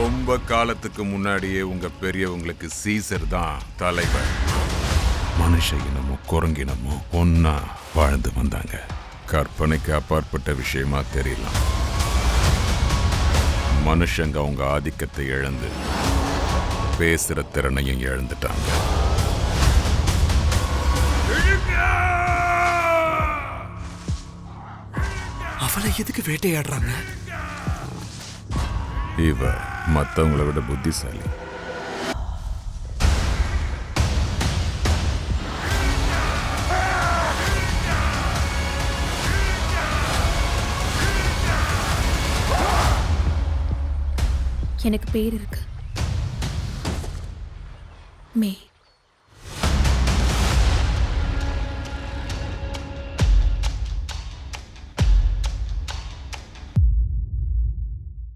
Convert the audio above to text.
ரொம்ப காலத்துக்கு முன்னாடியே உங்க பெரியவங்களுக்கு சீசர் தான் தலைவர். மனுஷ இனமும் குரங்கினமும் ஒன்னா வாழ்ந்து வந்தாங்க. கற்பனைக்கு அப்பாற்பட்ட விஷயமா தெரியலாம். மனுஷங்க அவங்க ஆதிக்கத்தை இழந்து பேசுற திறனையும் இழந்துட்டாங்க. அவளை எதுக்கு வேட்டையாடுறாங்க? இவ மத்தவங்களை விட புத்திசாலி. எனக்கு பேர் இருக்கு, மே.